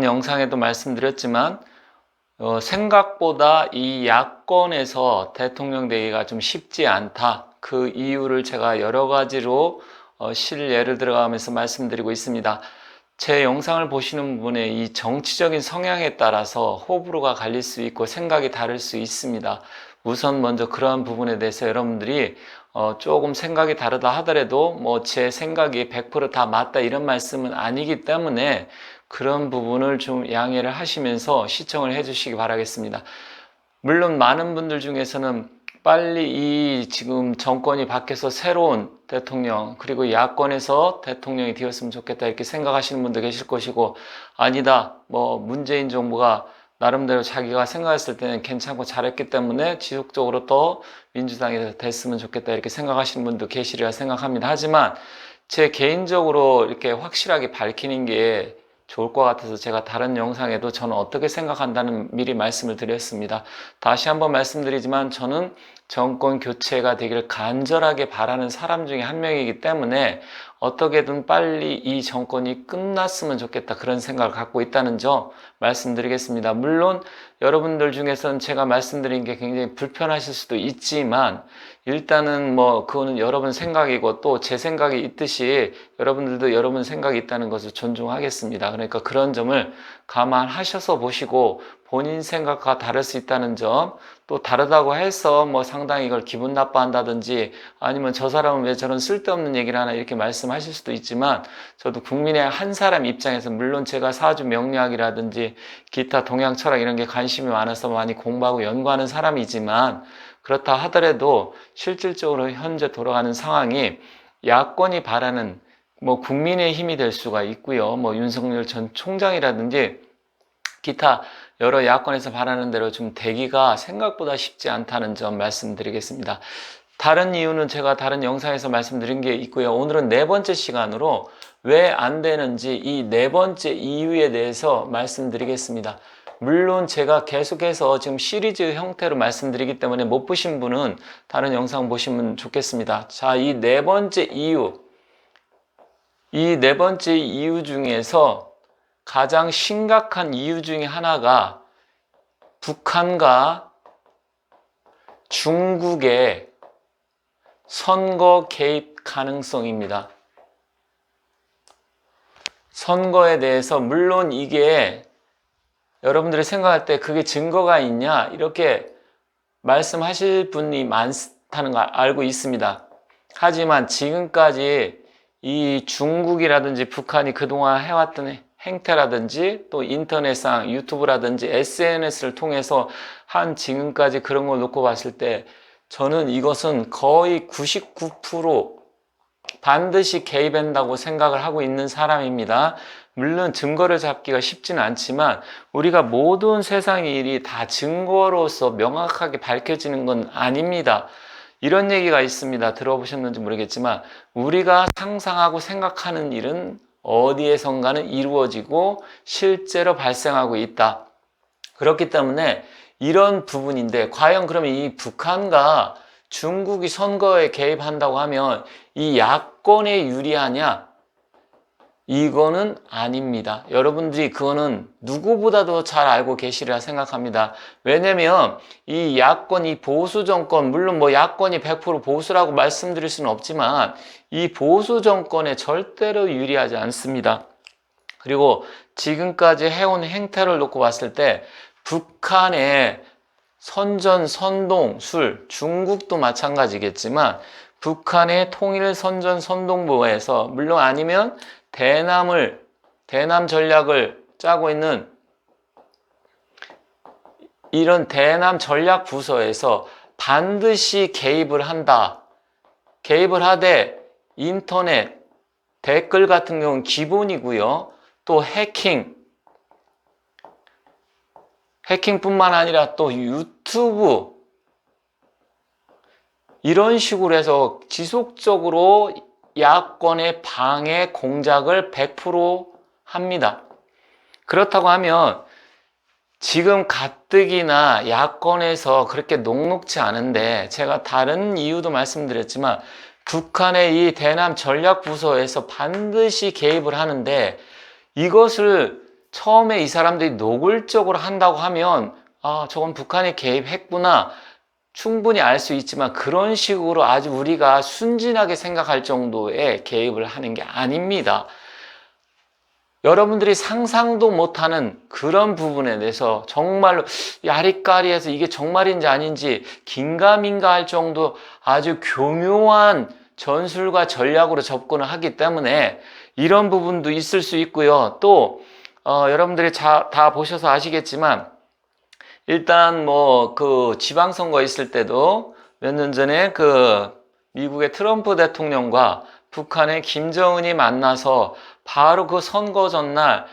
영상에도 말씀드렸지만 생각보다 이 야권에서 대통령 되기가 좀 쉽지 않다. 그 이유를 제가 여러 가지로 실예를 들어가면서 말씀드리고 있습니다. 제 영상을 보시는 분의 이 정치적인 성향에 따라서 호불호가 갈릴 수 있고 생각이 다를 수 있습니다. 우선 먼저 그러한 부분에 대해서 여러분들이 조금 생각이 다르다 하더라도 뭐 제 생각이 100% 다 맞다 이런 말씀은 아니기 때문에 그런 부분을 좀 양해를 하시면서 시청을 해주시기 바라겠습니다. 물론 많은 분들 중에서는 빨리 이 지금 정권이 바뀌어서 새로운 대통령 그리고 야권에서 대통령이 되었으면 좋겠다 이렇게 생각하시는 분도 계실 것이고, 아니다 뭐 문재인 정부가 나름대로 자기가 생각했을 때는 괜찮고 잘했기 때문에 지속적으로 또 민주당이 됐으면 좋겠다 이렇게 생각하시는 분도 계시리라 생각합니다. 하지만 제 개인적으로 이렇게 확실하게 밝히는 게 좋을 것 같아서 제가 다른 영상에도 저는 어떻게 생각한다는 미리 말씀을 드렸습니다. 다시 한번 말씀드리지만 저는 정권 교체가 되기를 간절하게 바라는 사람 중에 한 명이기 때문에 어떻게든 빨리 이 정권이 끝났으면 좋겠다 그런 생각을 갖고 있다는 점 말씀드리겠습니다. 물론 여러분들 중에서는 제가 말씀드린 게 굉장히 불편하실 수도 있지만 일단은 뭐 그거는 여러분 생각이고 또 제 생각이 있듯이 여러분들도 여러분 생각이 있다는 것을 존중하겠습니다. 그러니까 그런 점을 감안하셔서 보시고 본인 생각과 다를 수 있다는 점, 또 다르다고 해서 뭐 상당히 이걸 기분 나빠한다든지 아니면 저 사람은 왜 저런 쓸데없는 얘기를 하나 이렇게 말씀하실 수도 있지만, 저도 국민의 한 사람 입장에서 물론 제가 사주 명리학이라든지 기타 동양 철학 이런 게 관심이 많아서 많이 공부하고 연구하는 사람이지만, 그렇다 하더라도 실질적으로 현재 돌아가는 상황이 야권이 바라는 뭐 국민의 힘이 될 수가 있고요. 뭐 윤석열 전 총장이라든지 기타 여러 야권에서 바라는 대로 좀 되기가 생각보다 쉽지 않다는 점 말씀드리겠습니다. 다른 이유는 제가 다른 영상에서 말씀드린 게 있고요. 오늘은 네 번째 시간으로 왜 안 되는지 이 네 번째 이유에 대해서 말씀드리겠습니다. 물론 제가 계속해서 지금 시리즈 형태로 말씀드리기 때문에 못 보신 분은 다른 영상 보시면 좋겠습니다. 자, 이 네 번째 이유, 이 네 번째 이유 중에서 가장 심각한 이유 중에 하나가 북한과 중국의 선거 개입 가능성입니다. 선거에 대해서 물론 이게 여러분들이 생각할 때 그게 증거가 있냐 이렇게 말씀하실 분이 많다는 걸 알고 있습니다. 하지만 지금까지 이 중국이라든지 북한이 그동안 해왔던 행태라든지 또 인터넷상 유튜브라든지 SNS를 통해서 한 지금까지 그런 걸 놓고 봤을 때 저는 이것은 거의 99% 반드시 개입한다고 생각을 하고 있는 사람입니다. 물론 증거를 잡기가 쉽지는 않지만 우리가 모든 세상의 일이 다 증거로서 명확하게 밝혀지는 건 아닙니다. 이런 얘기가 있습니다. 들어보셨는지 모르겠지만 우리가 상상하고 생각하는 일은 어디에선가는 이루어지고 실제로 발생하고 있다. 그렇기 때문에 이런 부분인데 과연 그러면 이 북한과 중국이 선거에 개입한다고 하면 이 야권에 유리하냐? 이거는 아닙니다. 여러분들이 그거는 누구보다도 잘 알고 계시리라 생각합니다. 왜냐면 이 야권, 이 보수 정권, 물론 뭐 야권이 100% 보수라고 말씀드릴 수는 없지만 이 보수 정권에 절대로 유리하지 않습니다. 그리고 지금까지 해온 행태를 놓고 봤을 때 북한의 선전, 선동, 술, 중국도 마찬가지겠지만 북한의 통일 선전, 선동부에서 물론 아니면 대남 전략을 짜고 있는 이런 대남 전략 부서에서 반드시 개입을 한다. 개입을 하되 인터넷, 댓글 같은 경우는 기본이고요. 또 해킹뿐만 아니라 또 유튜브 이런 식으로 해서 지속적으로 야권의 방해 공작을 100% 합니다. 그렇다고 하면 지금 가뜩이나 야권에서 그렇게 녹록지 않은데 제가 다른 이유도 말씀드렸지만 북한의 이 대남 전략부서에서 반드시 개입을 하는데 이것을 처음에 이 사람들이 노골적으로 한다고 하면 아, 저건 북한이 개입했구나. 충분히 알 수 있지만 그런 식으로 아주 우리가 순진하게 생각할 정도의 개입을 하는 게 아닙니다. 여러분들이 상상도 못하는 그런 부분에 대해서 정말로 야리까리해서 이게 정말인지 아닌지 긴가민가 할 정도 아주 교묘한 전술과 전략으로 접근을 하기 때문에 이런 부분도 있을 수 있고요. 또 여러분들이 다 보셔서 아시겠지만 일단 뭐 그 지방선거 있을 때도 몇 년 전에 그 미국의 트럼프 대통령과 북한의 김정은이 만나서 바로 그 선거 전날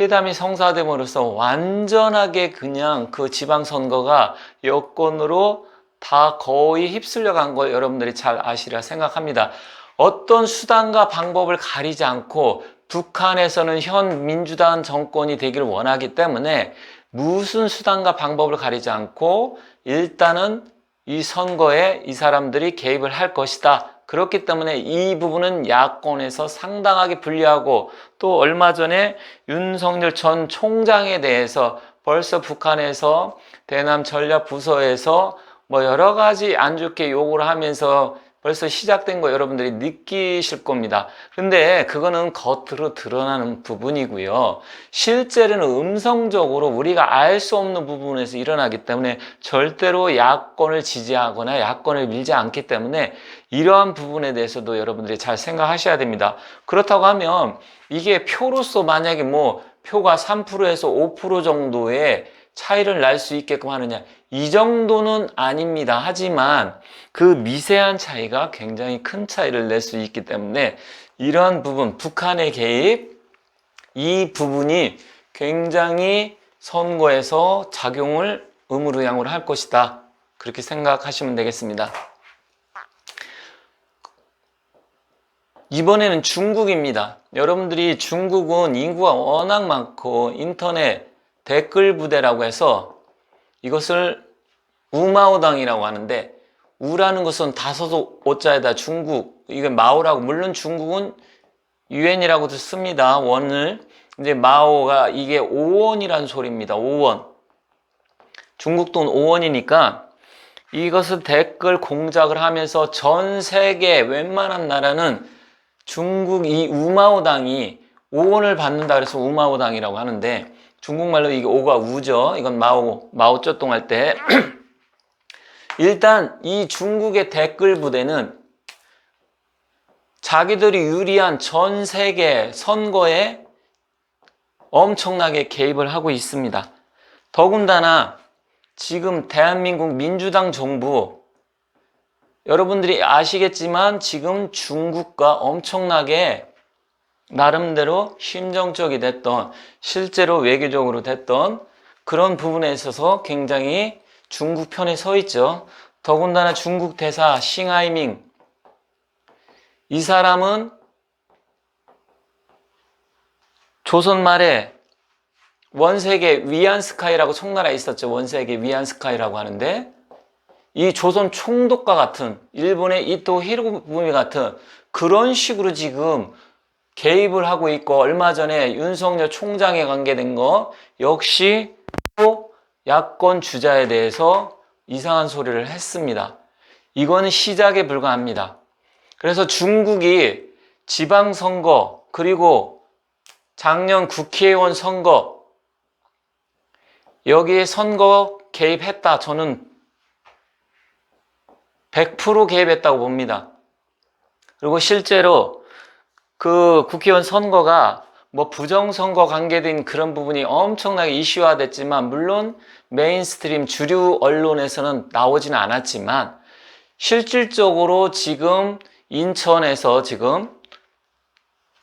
회담이 성사됨으로써 완전하게 그냥 그 지방선거가 여권으로 다 거의 휩쓸려 간 걸 여러분들이 잘 아시리라 생각합니다. 어떤 수단과 방법을 가리지 않고 북한에서는 현 민주당 정권이 되기를 원하기 때문에 무슨 수단과 방법을 가리지 않고 일단은 이 선거에 이 사람들이 개입을 할 것이다. 그렇기 때문에 이 부분은 야권에서 상당하게 불리하고 또 얼마 전에 윤석열 전 총장에 대해서 벌써 북한에서 대남 전략 부서에서 뭐 여러 가지 안 좋게 욕을 하면서 벌써 시작된 거 여러분들이 느끼실 겁니다. 근데 그거는 겉으로 드러나는 부분이고요. 실제로는 음성적으로 우리가 알 수 없는 부분에서 일어나기 때문에 절대로 야권을 지지하거나 야권을 밀지 않기 때문에 이러한 부분에 대해서도 여러분들이 잘 생각하셔야 됩니다. 그렇다고 하면 이게 표로서 만약에 뭐 표가 3%에서 5% 정도의 차이를 날 수 있게끔 하느냐, 이 정도는 아닙니다. 하지만 그 미세한 차이가 굉장히 큰 차이를 낼 수 있기 때문에 이러한 부분, 북한의 개입, 이 부분이 굉장히 선거에서 작용을 의무부양으로 할 것이다. 그렇게 생각하시면 되겠습니다. 이번에는 중국입니다. 여러분들이 중국은 인구가 워낙 많고 인터넷 댓글 부대라고 해서 이것을 우마오당이라고 하는데, 우라는 것은 다소서 오자에다 중국, 이게 마오라고, 물론 중국은 유엔이라고도 씁니다. 원을. 근데 마오가 이게 5원이라는 소리입니다. 5원. 중국 돈 5원이니까 이것을 댓글 공작을 하면서 전 세계 웬만한 나라는 중국 이 우마오당이 5원을 받는다 그래서 우마오당이라고 하는데, 중국말로 이게 오가 우죠. 이건 마오쩌둥 할 때. 일단 이 중국의 댓글 부대는 자기들이 유리한 전 세계 선거에 엄청나게 개입을 하고 있습니다. 더군다나 지금 대한민국 민주당 정부, 여러분들이 아시겠지만 지금 중국과 엄청나게 나름대로 심정적이 됐던, 실제로 외교적으로 됐던 그런 부분에 있어서 굉장히 중국 편에 서 있죠. 더군다나 중국 대사 싱하이밍, 이 사람은 조선 말에 원세계 위안스카이라고 청나라에 있었죠. 원세계 위안스카이라고 하는데, 이 조선 총독과 같은, 일본의 이토 히로부미 같은 그런 식으로 지금 개입을 하고 있고, 얼마 전에 윤석열 총장에 관계된 거 역시 또 야권 주자에 대해서 이상한 소리를 했습니다. 이거는 시작에 불과합니다. 그래서 중국이 지방선거 그리고 작년 국회의원 선거, 여기에 선거 개입했다, 저는 100% 개입했다고 봅니다. 그리고 실제로 그 국회의원 선거가 뭐 부정선거 관계된 그런 부분이 엄청나게 이슈화됐지만, 물론 메인스트림 주류 언론에서는 나오지는 않았지만, 실질적으로 지금 인천에서 지금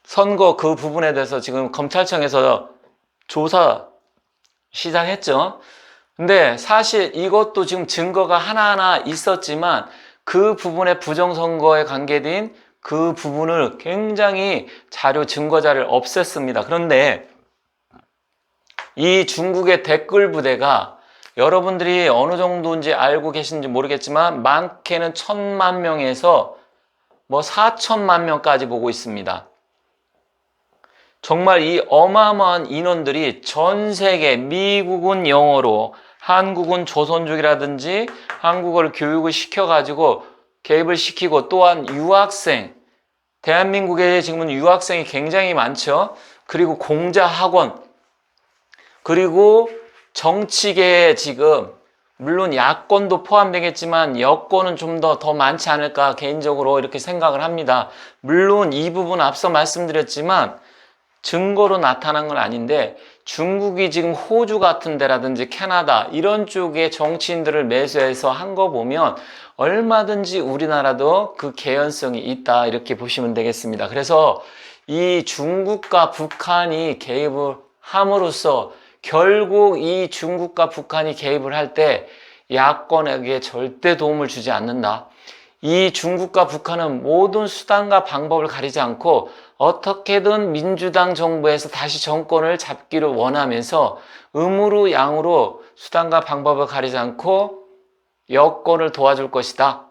선거 그 부분에 대해서 지금 검찰청에서 조사 시작했죠. 근데 사실 이것도 지금 증거가 하나하나 있었지만 그 부분에 부정선거에 관계된 그 부분을 굉장히 증거 자료를 없앴습니다. 그런데 이 중국의 댓글 부대가 여러분들이 어느 정도인지 알고 계신지 모르겠지만 많게는 1000만 명에서 뭐 4천만 명까지 보고 있습니다. 정말 이 어마어마한 인원들이 전 세계, 미국은 영어로, 한국은 조선족이라든지 한국어를 교육을 시켜가지고 개입을 시키고, 또한 유학생, 대한민국에 지금은 유학생이 굉장히 많죠. 그리고 공자학원, 그리고 정치계에 지금 물론 야권도 포함되겠지만 여권은 좀 더 많지 않을까 개인적으로 이렇게 생각을 합니다. 물론 이 부분 앞서 말씀드렸지만 증거로 나타난 건 아닌데, 중국이 지금 호주 같은 데라든지 캐나다 이런 쪽에 정치인들을 매수해서 한 거 보면 얼마든지 우리나라도 그 개연성이 있다, 이렇게 보시면 되겠습니다. 그래서 이 중국과 북한이 개입을 함으로써 결국 이 중국과 북한이 개입을 할 때 야권에게 절대 도움을 주지 않는다. 이 중국과 북한은 모든 수단과 방법을 가리지 않고 어떻게든 민주당 정부에서 다시 정권을 잡기를 원하면서 음으로 양으로 수단과 방법을 가리지 않고 여권을 도와줄 것이다.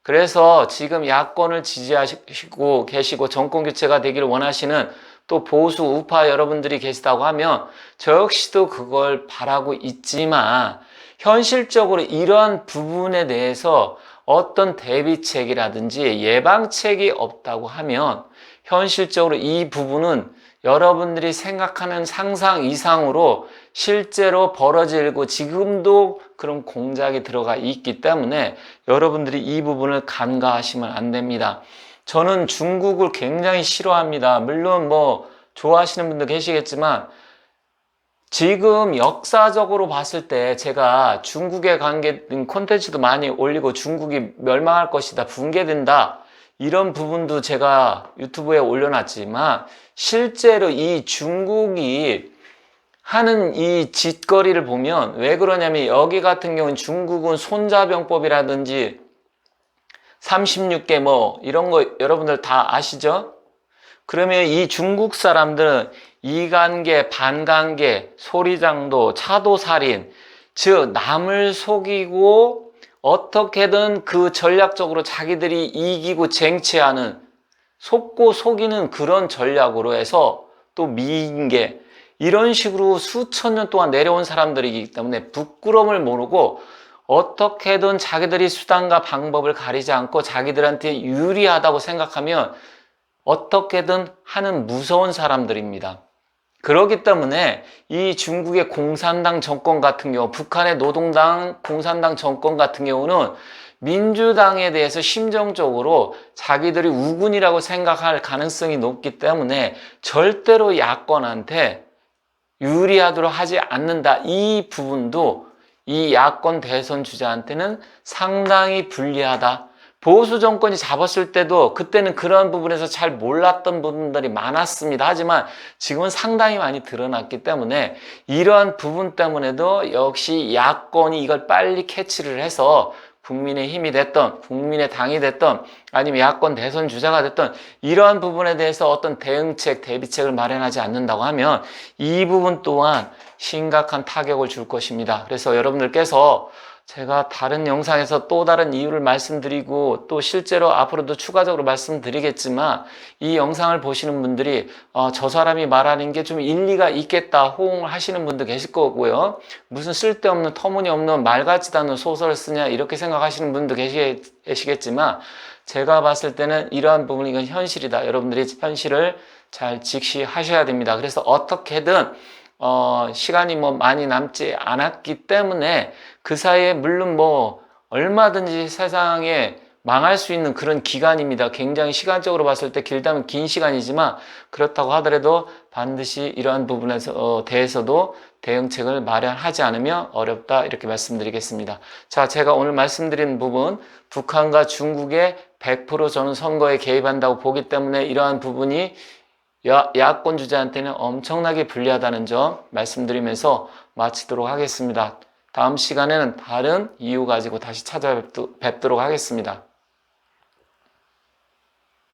그래서 지금 야권을 지지하시고 계시고 정권 교체가 되기를 원하시는 또 보수 우파 여러분들이 계시다고 하면 저 역시도 그걸 바라고 있지만, 현실적으로 이러한 부분에 대해서 어떤 대비책이라든지 예방책이 없다고 하면 현실적으로 이 부분은 여러분들이 생각하는 상상 이상으로 실제로 벌어지고 지금도 그런 공작이 들어가 있기 때문에 여러분들이 이 부분을 간과하시면 안 됩니다. 저는 중국을 굉장히 싫어합니다. 물론 뭐 좋아하시는 분도 계시겠지만, 지금 역사적으로 봤을 때 제가 중국에 관계된 콘텐츠도 많이 올리고 중국이 멸망할 것이다, 붕괴된다, 이런 부분도 제가 유튜브에 올려놨지만, 실제로 이 중국이 하는 이 짓거리를 보면 왜 그러냐면, 여기 같은 경우는 중국은 손자병법이라든지 36개 뭐 이런 거 여러분들 다 아시죠? 그러면 이 중국 사람들은 이간계, 반간계, 소리장도, 차도살인, 즉 남을 속이고 어떻게든 그 전략적으로 자기들이 이기고 쟁취하는, 속고 속이는 그런 전략으로 해서, 또 미인계, 이런 식으로 수천 년 동안 내려온 사람들이기 때문에 부끄러움을 모르고 어떻게든 자기들이 수단과 방법을 가리지 않고 자기들한테 유리하다고 생각하면 어떻게든 하는 무서운 사람들입니다. 그렇기 때문에 이 중국의 공산당 정권 같은 경우, 북한의 노동당, 공산당 정권 같은 경우는 민주당에 대해서 심정적으로 자기들이 우군이라고 생각할 가능성이 높기 때문에 절대로 야권한테 유리하도록 하지 않는다. 이 부분도 이 야권 대선 주자한테는 상당히 불리하다. 보수 정권이 잡았을 때도 그때는 그런 부분에서 잘 몰랐던 부분들이 많았습니다. 하지만 지금은 상당히 많이 드러났기 때문에 이러한 부분 때문에도 역시 야권이 이걸 빨리 캐치를 해서 국민의 힘이 됐던, 국민의 당이 됐던, 아니면 야권 대선 주자가 됐던, 이러한 부분에 대해서 어떤 대응책, 대비책을 마련하지 않는다고 하면 이 부분 또한 심각한 타격을 줄 것입니다. 그래서 여러분들께서 제가 다른 영상에서 또 다른 이유를 말씀드리고 또 실제로 앞으로도 추가적으로 말씀드리겠지만, 이 영상을 보시는 분들이 저 사람이 말하는 게 좀 일리가 있겠다 호응을 하시는 분도 계실 거고요. 무슨 쓸데없는 터무니없는 말 같지도 않은 소설을 쓰냐 이렇게 생각하시는 분도 계시겠지만, 제가 봤을 때는 이러한 부분이 이건 현실이다. 여러분들이 현실을 잘 직시하셔야 됩니다. 그래서 어떻게든 시간이 뭐 많이 남지 않았기 때문에 그 사이에 물론 뭐 얼마든지 세상에 망할 수 있는 그런 기간입니다. 굉장히 시간적으로 봤을 때 길다면 긴 시간이지만, 그렇다고 하더라도 반드시 이러한 부분에 대해서도 대응책을 마련하지 않으면 어렵다, 이렇게 말씀드리겠습니다. 자, 제가 오늘 말씀드린 부분, 북한과 중국의 100% 저는 선거에 개입한다고 보기 때문에 이러한 부분이 야권 주자한테는 엄청나게 불리하다는 점 말씀드리면서 마치도록 하겠습니다. 다음 시간에는 다른 이유 가지고 다시 찾아뵙도록 하겠습니다.